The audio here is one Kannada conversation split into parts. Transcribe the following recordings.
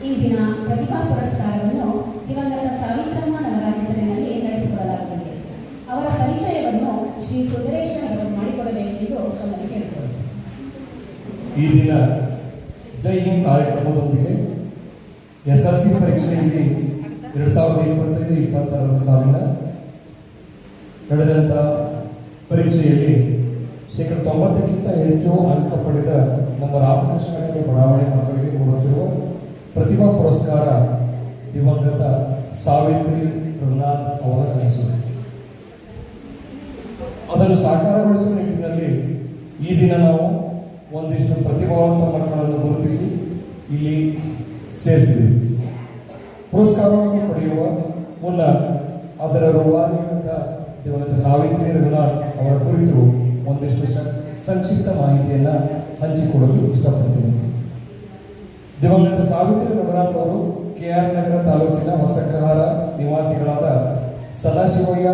ಈ ದಿನ ಪ್ರತಿಭಾ ಪುರಸ್ಕಾರವನ್ನು ದಿವಂಗತ ಸಾವಿತ್ರಮ್ಮ ನವರ ಹೆಸರಿನಲ್ಲಿ ನಡೆಸಿಕೊಳ್ಳಲಾಗುತ್ತದೆ. ಅವರ ಪರಿಚಯವನ್ನು ಶ್ರೀ ಸುಂದರೇಶ ಅವರು ಮಾಡಿಕೊಡಬೇಕೆಂದು ತಮ್ಮಲ್ಲಿ ಕೇಳಿದರು. ಈ ದಿನ ಜೈ ಹಿಂದ್ ಕಾರ್ಯಕ್ರಮದೊಂದಿಗೆ SSLC ಪರೀಕ್ಷೆಯಲ್ಲಿ 2025-26 ಸಾಲಿನ ನಡೆದಂಥ ಪರೀಕ್ಷೆಯಲ್ಲಿ 90%ಕ್ಕಿಂತ ಹೆಚ್ಚು ಅಂಕ ಪಡೆದ ನಮ್ಮ ರಾಮಕೃಷ್ಣ ನಗರ ಬಡಾವಣೆ ಮಕ್ಕಳಿಗೆ ಕೊಡುತ್ತಿರುವ ಪ್ರತಿಭಾ ಪುರಸ್ಕಾರ ದಿವಂಗತ ಸಾವಿತ್ರಿ ರಘುನಾಥ್ ಅವರ ಕನಸು. ಅದನ್ನು ಸಾಕಾರಗೊಳಿಸುವ ನಿಟ್ಟಿನಲ್ಲಿ ಈ ದಿನ ನಾವು ಒಂದಿಷ್ಟು ಪ್ರತಿಭಾವಂತ ಮಕ್ಕಳನ್ನು ಗುರುತಿಸಿ ಇಲ್ಲಿ ಸೇರಿಸಿದ್ದೀವಿ. ಪುರಸ್ಕಾರವನ್ನು ಪಡೆಯುವ ಮುನ್ನ ಅದರ ರೂವಾರಿಯಾದ ದಿವಂಗತ ಸಾವಿತ್ರಿ ರಘುನಾಥ್ ಅವರ ಕುರಿತು ಒಂದಿಷ್ಟು ಸಂಕ್ಷಿಪ್ತ ಮಾಹಿತಿಯನ್ನು ಹಂಚಿಕೊಳ್ಳಲು ಇಷ್ಟಪಡ್ತೀನಿ. ದಿವಂಗತ ಸಾವಿತ್ರಿ ರಘುನಾಥ್ ಅವರು KR ನಗರ ತಾಲೂಕಿನ ಹೊಸಗ್ರಹಾರ ನಿವಾಸಿಗಳಾದ ಸದಾಶಿವಯ್ಯ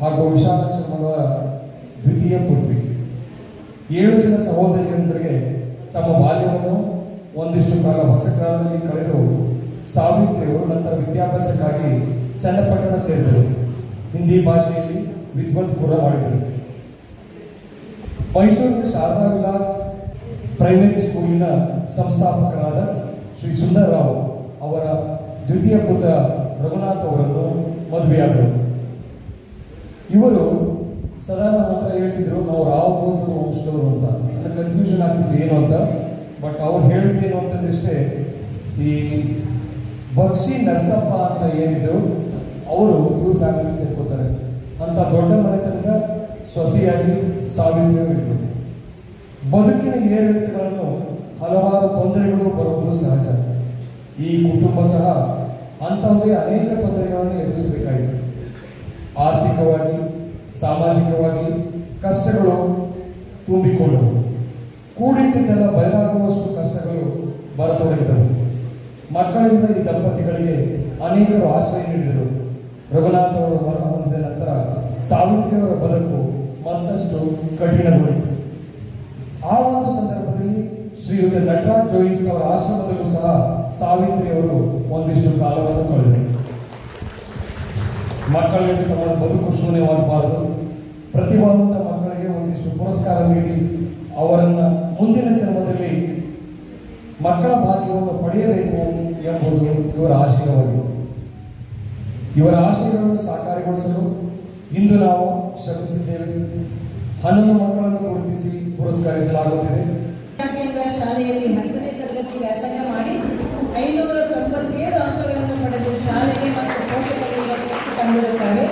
ಹಾಗೂ ವಿಶಾಲಕ್ಷಮ್ಮನವರ ದ್ವಿತೀಯ ಪುತ್ರಿ. 7 ಜನ ಸಹೋದರಿಯರೊಂದಿಗೆ ತಮ್ಮ ಬಾಲ್ಯವನ್ನು ಒಂದಿಷ್ಟು ಕಾಲ ಹೊಸಗ್ರಹದಲ್ಲಿ ಕಳೆದು ಸಾವಿತ್ರಿಯವರು ನಂತರ ವಿದ್ಯಾಭ್ಯಾಸಕ್ಕಾಗಿ ಚನ್ನಪಟ್ಟಣ ಸೇರಿದರು. ಹಿಂದಿ ಭಾಷೆಯಲ್ಲಿ ವಿದ್ವತ್ ಕೂಡ ಮಾಡಿದರು. ಮೈಸೂರಿನ ಶಾರದಾ ವಿಲಾಸ್ ಪ್ರೈಮರಿ ಸ್ಕೂಲಿನ ಸಂಸ್ಥಾಪಕರಾದ ಶ್ರೀ ಸುಂದರರಾವ್ ಅವರ ದ್ವಿತೀಯ ಪುತ್ರ ರಘುನಾಥ್ ಅವರನ್ನು ಮದುವೆಯಾದರು. ಇವರು ಸದಾ ನಮ್ಮ ಹತ್ರ ಹೇಳ್ತಿದ್ರು, ನಾವು ರಾವ್ ಬೋಧು ವಂಶದವರು ಅಂತ. ನನಗೆ ಕನ್ಫ್ಯೂಷನ್ ಆಗ್ತಿತ್ತು ಏನು ಅಂತ. ಬಟ್ ಅವ್ರು ಹೇಳಿದ್ದೇನು ಅಂತಂದ್ರೆ ಈ ಬಕ್ಷಿ ನರಸಪ್ಪ ಅಂತ ಏನಿದ್ರು ಅವರು ಇವ್ರ ಫ್ಯಾಮಿಲಿ ಸೇರ್ಕೋತಾರೆ ಅಂತ ದೊಡ್ಡ ಮನೆತನದ ಸೊಸೆಯಾಗಿ ಸಾವಿತ್ರಿಯವರು. ಬದುಕಿನ ಏರಿಳಿತಗಳನ್ನು ಹಲವಾರು ತೊಂದರೆಗಳು ಬರುವುದು ಸಹಜ. ಈ ಕುಟುಂಬ ಸಹ ಅಂಥವುದೇ ಅನೇಕ ತೊಂದರೆಗಳನ್ನು ಎದುರಿಸಬೇಕಾಯಿತು. ಆರ್ಥಿಕವಾಗಿ, ಸಾಮಾಜಿಕವಾಗಿ ಕಷ್ಟಗಳು ತುಂಬಿಕೊಂಡವು. ಕೂಡಿಟ್ಟಿದ್ದೆಲ್ಲ ಬಯಲಾಗುವಷ್ಟು ಕಷ್ಟಗಳು ಬರತೊಡಗಿದವು. ಮಕ್ಕಳಿಂದ ಈ ದಂಪತಿಗಳಿಗೆ ಅನೇಕರು ಆಶ್ರಯ ನೀಡಿದರು. ರಘುನಾಥ್ ಅವರು ಮರಣ ಹೊಂದಿದ ನಂತರ ಸಾವಿತ್ರಿಯವರ ಬದುಕು ಮತ್ತಷ್ಟು ಕಠಿಣಗೊಂಡಿತು. ಆ ಒಂದು ಸಂದರ್ಭದಲ್ಲಿ ಶ್ರೀಯುತ ನಟರಾಜ್ ಜೋಯಿಸ್ ಅವರ ಆಶ್ರಮದಲ್ಲೂ ಸಹ ಸಾವಿತ್ರಿಯವರು ಒಂದಿಷ್ಟು ಕಾಲವನ್ನು ಕಳೆದರು. ಮಕ್ಕಳಿಗೆ ತಮ್ಮ ಬದುಕು ಶೂನ್ಯವಾಗಬಾರದು, ಪ್ರತಿಭಾವಂತ ಮಕ್ಕಳಿಗೆ ಒಂದಿಷ್ಟು ಪುರಸ್ಕಾರ ನೀಡಿ ಅವರನ್ನು ಮುಂದಿನ ಜನ್ಮದಲ್ಲಿ ಮಕ್ಕಳ ಭಾಗ್ಯವನ್ನು ಪಡೆಯಬೇಕು ಎಂಬುದು ಇವರ ಆಶಯವಾಗಿತ್ತು. ಇವರ ಆಶಯಗಳನ್ನು ಸಾಕಾರಗೊಳಿಸಲು ಇಂದು ನಾವು ಶ್ರಮಿಸಿದ್ದೇವೆ. 11 ಮಕ್ಕಳನ್ನು ಗುರುತಿಸಿ ಪುರಸ್ಕರಿಸಲಾಗುತ್ತಿದೆ. ಕೇಂದ್ರ ಶಾಲೆಯಲ್ಲಿ 10ನೇ ತರಗತಿ ವ್ಯಾಸಂಗ ಮಾಡಿ 597 ಅಂಕಗಳನ್ನು ಪಡೆದು ಶಾಲೆಗೆ ಮತ್ತು ಪೋಷಕರಿಗೆ ತಂದಿರುತ್ತಾರೆ.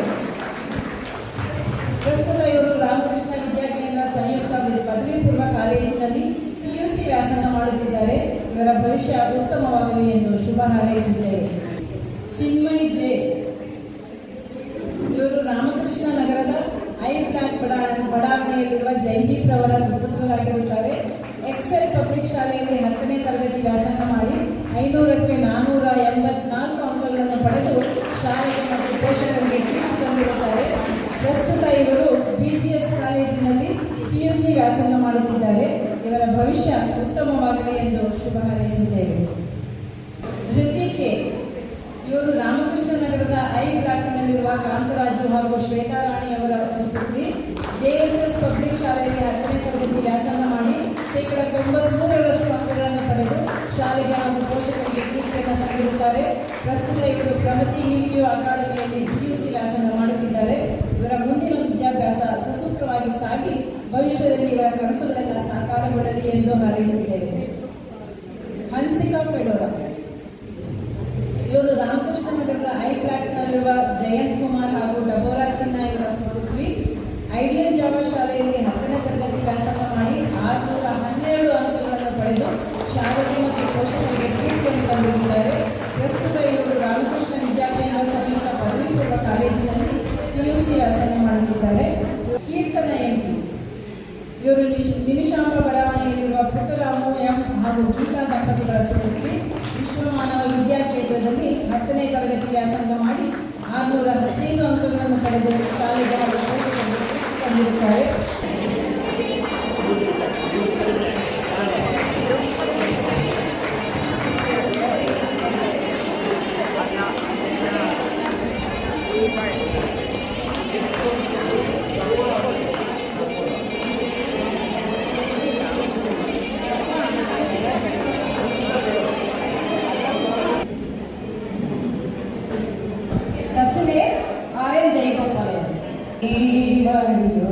ಪ್ರಸ್ತುತ ಇವರು ರಾಮಕೃಷ್ಣ ವಿದ್ಯಾಕೇಂದ್ರ ಸಂಯುಕ್ತ ಪದವಿ ಪೂರ್ವ ಕಾಲೇಜಿನಲ್ಲಿ PUC ವ್ಯಾಸಂಗ ಮಾಡುತ್ತಿದ್ದಾರೆ. ಇವರ ಭವಿಷ್ಯ ಉತ್ತಮವಾಗಲಿ ಎಂದು ಶುಭ ಹಾರೈಸುತ್ತೇವೆ. ಚಿನ್ಮಯ್ ಜೆ ಇವರು ರಾಮಕೃಷ್ಣ ನಗರದ ಐ ಬ್ಲಾಕ್ ಬಡಾವಣೆಯಲ್ಲಿರುವ ಜೈದೀಪ್ ರವರ ಸುಪುತ್ರರಾಗಿರುತ್ತಾರೆ. ಎಕ್ಸೆಲ್ ಪಬ್ಲಿಕ್ ಶಾಲೆಯಲ್ಲಿ 10ನೇ ತರಗತಿ ವ್ಯಾಸಂಗ ಮಾಡಿ 500ಕ್ಕೆ 484 ಅಂಕಗಳನ್ನು ಪಡೆದು ಶಾಲೆಗೆ ಮತ್ತು ಪೋಷಕರಿಗೆ ಕೀರ್ತಿ ತಂದಿರುತ್ತಾರೆ. ಪ್ರಸ್ತುತ ಇವರು BGS ಕಾಲೇಜಿನಲ್ಲಿ PUC ವ್ಯಾಸಂಗ ಮಾಡುತ್ತಿದ್ದಾರೆ. ಇವರ ಭವಿಷ್ಯ ಉತ್ತಮವಾಗಲಿ ಎಂದು ಶುಭ ಹಾರೈಸುತ್ತೇವೆ. ಧೃತಿಕೆ ಇವರು ರಾಮಕೃಷ್ಣ ನಗರದ ಐ ಬ್ಲಾಕ್ನಲ್ಲಿರುವ ಕಾಂತರಾಜು ಹಾಗೂ ಶ್ವೇತಾರಾಣಿ ಅವರ ಸುಪುತ್ರಿ. JSS ಪಬ್ಲಿಕ್ ಶಾಲೆಯಲ್ಲಿ 10ನೇ ತರಗತಿ ವ್ಯಾಸಂಗ ಮಾಡಿ 93% ಅಂಕಗಳನ್ನು ಪಡೆದು ಶಾಲೆಗೆ ಹಾಗೂ ಪೋಷಕರಿಗೆ ಕೀರ್ತಿಯನ್ನು ತಂದಿರುತ್ತಾರೆ. ಪ್ರಸ್ತುತ ಇವರು ಪ್ರಗತಿ ಹಿರಿಯ ಅಕಾಡೆಮಿಯಲ್ಲಿ PUC ವ್ಯಾಸಂಗ ಮಾಡುತ್ತಿದ್ದಾರೆ. ಇವರ ಮುಂದಿನ ವಿದ್ಯಾಭ್ಯಾಸ ಸಸೂತ್ರವಾಗಿ ಸಾಗಿ ಭವಿಷ್ಯದಲ್ಲಿ ಇವರ ಕನಸುಗಳೆಲ್ಲ ಸಾಕಾರಗೊಳ್ಳಲಿ ಎಂದು ಹಾರೈಸುತ್ತೇವೆ. ಹನ್ಸಿಕಾ ಫೆಡೋರಾ ಇವರು ರಾಮಕೃಷ್ಣ ನಗರದ ಐ ಬ್ಲಾಕ್ನಲ್ಲಿರುವ ಜಯಂತ್ ಕುಮಾರ್ ಹಾಗೂ ಡಬೋರಾ ಚಿನ್ನ ಇವರ ಸುಪುತ್ರಿ. ಐಡಿಯಲ್ ಜಾವಾ ಶಾಲೆಯಲ್ಲಿ 10ನೇ ತರಗತಿ ವ್ಯಾಸಂಗ ಮಾಡಿ 612 ಅಂಕಗಳನ್ನು ಪಡೆದು ಶಾಲೆಗೆ ಮತ್ತು ಪೋಷಕರಿಗೆ ಕೀರ್ತಿಯನ್ನು ತಂದಿದ್ದಾರೆ. ಪ್ರಸ್ತುತ ಇವರು ರಾಮಕೃಷ್ಣ ವಿದ್ಯಾಕೇಂದ್ರ ಸಂಯುಕ್ತ ಪದವಿ ಪೂರ್ವ ಕಾಲೇಜಿನಲ್ಲಿ PUC ವ್ಯಾಸಂಗ ಮಾಡುತ್ತಿದ್ದಾರೆ. ಕೀರ್ತನ MP ಇವರು ನಿಮಿಷಾಂಬ ಬಡಾವಣೆಯಲ್ಲಿರುವ ಪುಟ್ಟರಾಮು M ಹಾಗೂ ಗೀತಾ ದಂಪತಿಗಳ ಸುಪುತ್ರಿ. ವಿಶ್ವಮಾನವ ವಿದ್ಯಾಕೇಂದ್ರದಲ್ಲಿ 10ನೇ ತರಗತಿ ವ್ಯಾಸಂಗ ಮಾಡಿ 615 ಅಂಕಗಳನ್ನು ಪಡೆದು ಶಾಲೆಗೆ ಹಾಗೂ ಪೋಷಕರಿಗೆ ತಂದಿರುತ್ತಾರೆ. ಹಿಡಿದು